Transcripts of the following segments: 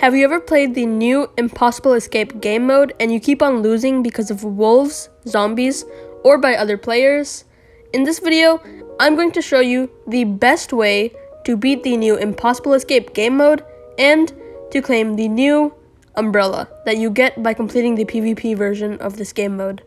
Have you ever played the new Impossible Escape game mode and you keep on losing because of wolves, zombies, or by other players? In this video, I'm going to show you the best way to beat the new Impossible Escape game mode and to claim the new umbrella that you get by completing the PvP version of this game mode.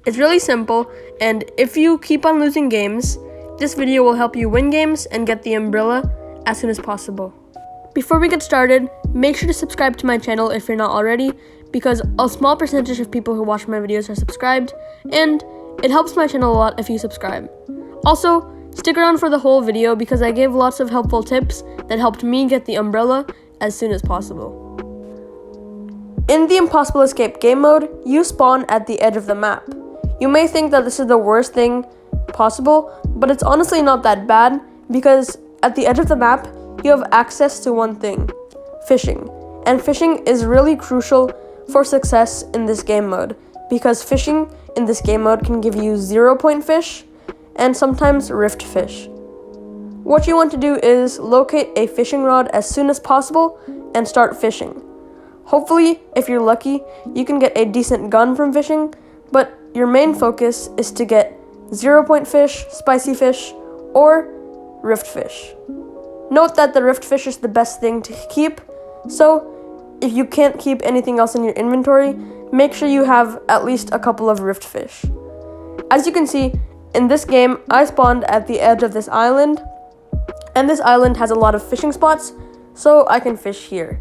It's really simple, and if you keep on losing games, this video will help you win games and get the umbrella as soon as possible. Before we get started, make sure to subscribe to my channel if you're not already, because a small percentage of people who watch my videos are subscribed, and it helps my channel a lot if you subscribe. Also, stick around for the whole video because I gave lots of helpful tips that helped me get the umbrella as soon as possible. In the Impossible Escape game mode, you spawn at the edge of the map. You may think that this is the worst thing possible, but it's honestly not that bad because at the edge of the map, you have access to one thing, fishing. And fishing is really crucial for success in this game mode because fishing in this game mode can give you 0-point fish and sometimes rift fish. What you want to do is locate a fishing rod as soon as possible and start fishing. Hopefully, if you're lucky, you can get a decent gun from fishing, but your main focus is to get 0-point fish, spicy fish, or rift fish. Note that the rift fish is the best thing to keep, so if you can't keep anything else in your inventory, make sure you have at least a couple of rift fish. As you can see, in this game, I spawned at the edge of this island, and this island has a lot of fishing spots, so I can fish here.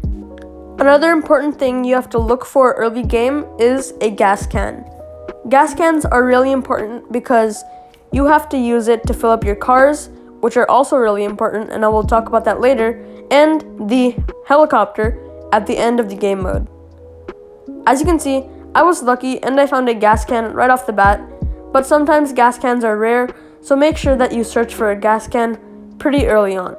Another important thing you have to look for early game is a gas can. Gas cans are really important because you have to use it to fill up your cars, which are also really important, and I will talk about that later, and the helicopter at the end of the game mode. As you can see, I was lucky and I found a gas can right off the bat, but sometimes gas cans are rare, so make sure that you search for a gas can pretty early on.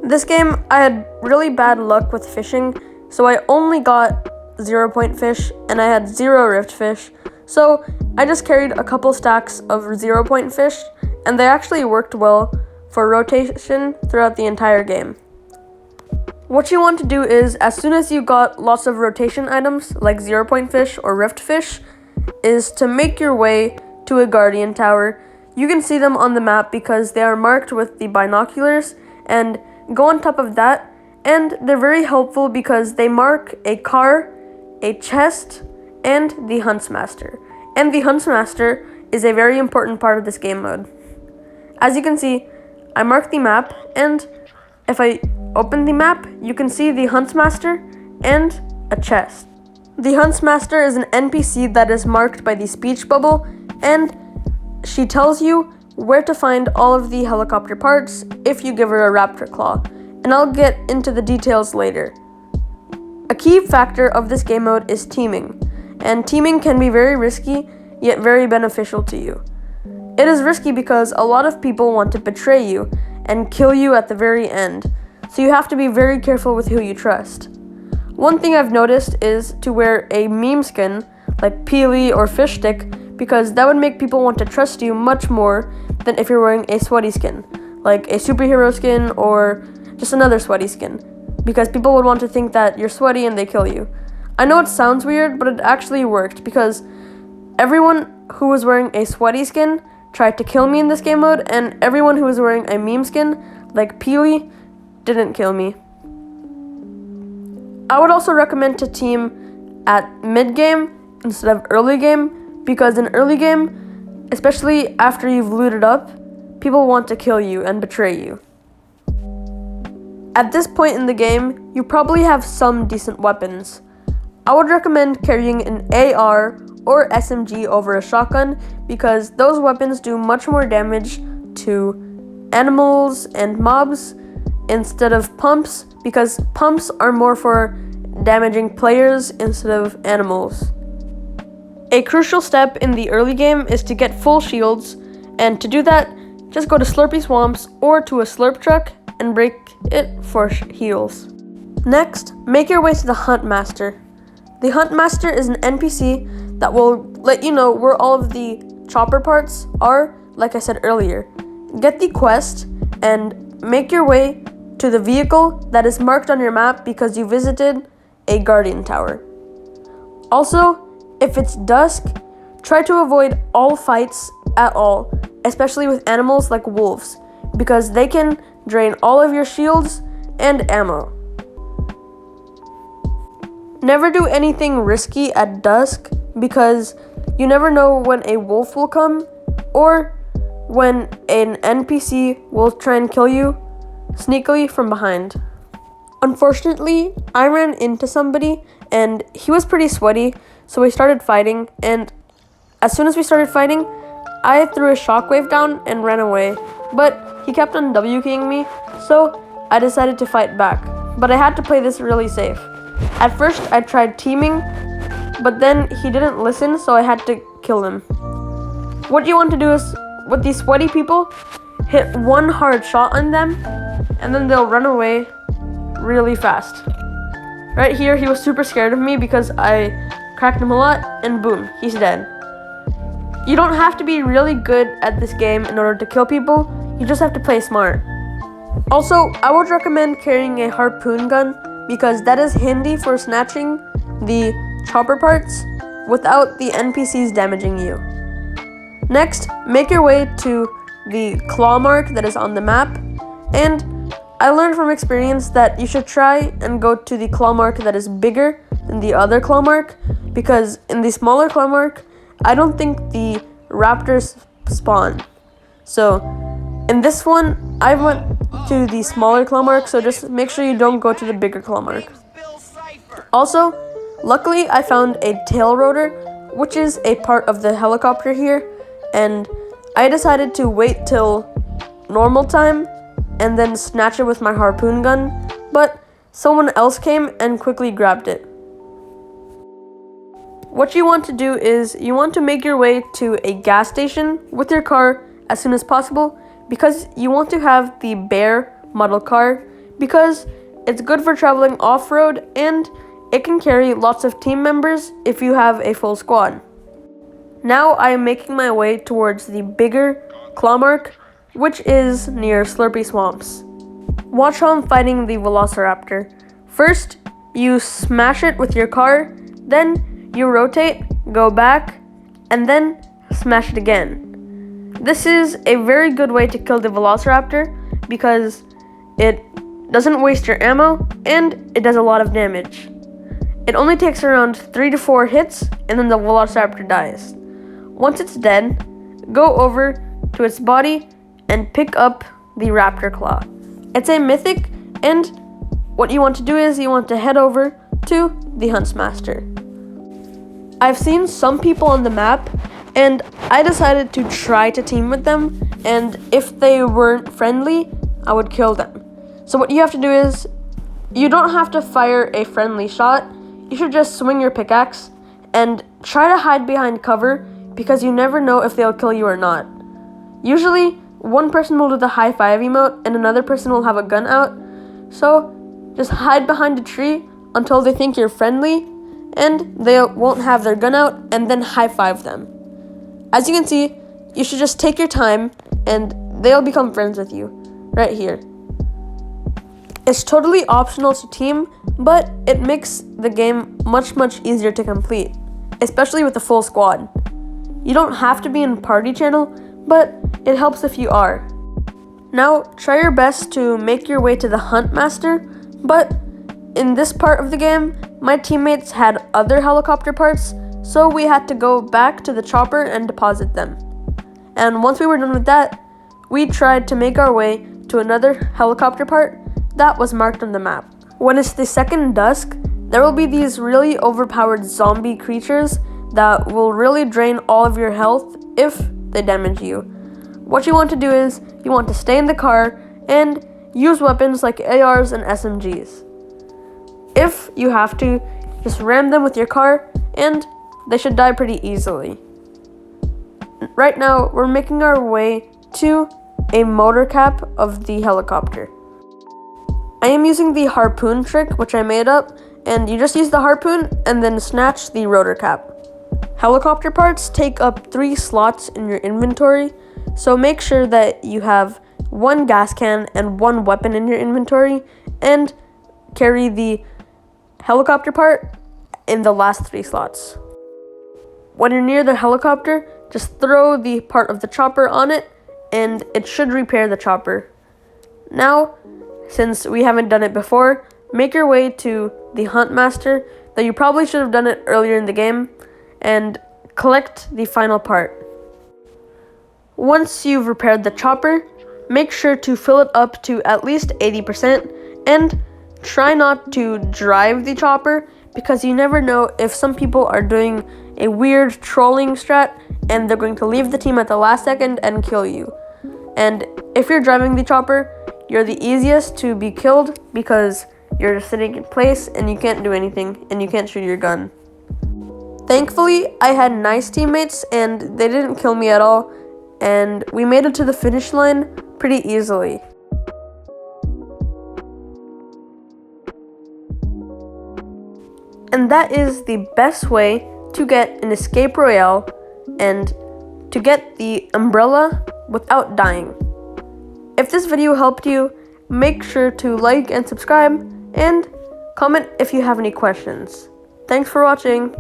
This game, I had really bad luck with fishing, so I only got 0-point fish and I had 0 rift fish, so I just carried a couple stacks of 0-point fish, and they actually worked well for rotation throughout the entire game. What you want to do is, as soon as you got lots of rotation items like 0-point fish or rift fish, is to make your way to a guardian tower. You can see them on the map because they are marked with the binoculars, and go on top of that, and they're very helpful because they mark a car, a chest, and the Huntmaster. And the Huntmaster is a very important part of this game mode. As you can see, I marked the map, and if I open the map, you can see the Huntmaster and a chest. The Huntmaster is an NPC that is marked by the speech bubble, and she tells you where to find all of the helicopter parts if you give her a raptor claw, and I'll get into the details later. A key factor of this game mode is teaming, and teaming can be very risky, yet very beneficial to you. It is risky because a lot of people want to betray you and kill you at the very end, so you have to be very careful with who you trust. One thing I've noticed is to wear a meme skin, like Peely or Fish Stick, because that would make people want to trust you much more than if you're wearing a sweaty skin, like a superhero skin or just another sweaty skin, because people would want to think that you're sweaty and they kill you. I know it sounds weird, but it actually worked because everyone who was wearing a sweaty skin tried to kill me in this game mode, and everyone who was wearing a meme skin, like Peely, didn't kill me. I would also recommend to team at mid-game instead of early game, because in early game, especially after you've looted up, people want to kill you and betray you. At this point in the game, you probably have some decent weapons. I would recommend carrying an AR or SMG over a shotgun because those weapons do much more damage to animals and mobs instead of pumps, because pumps are more for damaging players instead of animals. A crucial step in the early game is to get full shields, and to do that, just go to Slurpy Swamps or to a slurp truck and break it for heals. Next, make your way to the Huntmaster. The Huntmaster is an NPC that will let you know where all of the chopper parts are, like I said earlier. Get the quest and make your way to the vehicle that is marked on your map because you visited a guardian tower. Also, if it's dusk, try to avoid all fights at all, especially with animals like wolves, because they can drain all of your shields and ammo. Never do anything risky at dusk because you never know when a wolf will come or when an NPC will try and kill you sneakily from behind. Unfortunately, I ran into somebody and he was pretty sweaty, so we started fighting, and as soon as we started fighting, I threw a shockwave down and ran away, but he kept on WKing me, so I decided to fight back. But I had to play this really safe. At first, I tried teaming, but then he didn't listen, so I had to kill him. What you want to do is, with these sweaty people, hit one hard shot on them, and then they'll run away really fast. Right here, he was super scared of me because I cracked him a lot, and boom, he's dead. You don't have to be really good at this game in order to kill people, you just have to play smart. Also, I would recommend carrying a harpoon gun because that is handy for snatching the chopper parts without the NPCs damaging you. Next, make your way to the claw mark that is on the map, and I learned from experience that you should try and go to the claw mark that is bigger than the other claw mark, because in the smaller claw mark, I don't think the raptors spawn. So in this one, I went to the smaller claw mark, so just make sure you don't go to the bigger claw mark. Also, luckily I found a tail rotor, which is a part of the helicopter here, and I decided to wait till normal time and then snatch it with my harpoon gun, but someone else came and quickly grabbed it. What you want to do is you want to make your way to a gas station with your car as soon as possible, because you want to have the bare model car because it's good for traveling off-road and it can carry lots of team members if you have a full squad. Now I am making my way towards the bigger claw mark, which is near Slurpy Swamps. Watch how I'm fighting the Velociraptor. First, you smash it with your car, then you rotate, go back, and then smash it again. This is a very good way to kill the Velociraptor because it doesn't waste your ammo and it does a lot of damage. It only takes around 3 to 4 hits and then the Velociraptor dies. Once it's dead, go over to its body and pick up the raptor claw. It's a mythic, and what you want to do is you want to head over to the Huntmaster. I've seen some people on the map, and I decided to try to team with them, and if they weren't friendly, I would kill them. So what you have to do is, you don't have to fire a friendly shot, you should just swing your pickaxe and try to hide behind cover because you never know if they'll kill you or not. Usually, one person will do the high five emote and another person will have a gun out, so just hide behind a tree until they think you're friendly and they won't have their gun out, and then high five them. As you can see, you should just take your time and they'll become friends with you, right here. It's totally optional to team, but it makes the game much easier to complete, especially with a full squad. You don't have to be in party channel, but it helps if you are. Now, try your best to make your way to the Huntmaster, but in this part of the game, my teammates had other helicopter parts, so we had to go back to the chopper and deposit them. And once we were done with that, we tried to make our way to another helicopter part that was marked on the map. When it's the second dusk, there will be these really overpowered zombie creatures that will really drain all of your health if they damage you. What you want to do is, you want to stay in the car and use weapons like ARs and SMGs. If you have to, just ram them with your car and they should die pretty easily. Right now, we're making our way to a motor cap of the helicopter. I am using the harpoon trick, which I made up, and you just use the harpoon and then snatch the rotor cap. Helicopter parts take up 3 slots in your inventory, so make sure that you have 1 gas can, and 1 weapon in your inventory, and carry the helicopter part in the last 3 slots. When you're near the helicopter, just throw the part of the chopper on it, and it should repair the chopper. Now, since we haven't done it before, make your way to the Huntmaster, though you probably should have done it earlier in the game, and collect the final part. Once you've repaired the chopper, make sure to fill it up to at least 80%, and try not to drive the chopper, because you never know if some people are doing a weird trolling strat and they're going to leave the team at the last second and kill you. And if you're driving the chopper, you're the easiest to be killed because you're just sitting in place and you can't do anything and you can't shoot your gun. Thankfully, I had nice teammates and they didn't kill me at all, and we made it to the finish line pretty easily. And that is the best way to get an escape royale and to get the umbrella without dying. If this video helped you, make sure to like and subscribe and comment if you have any questions. Thanks for watching.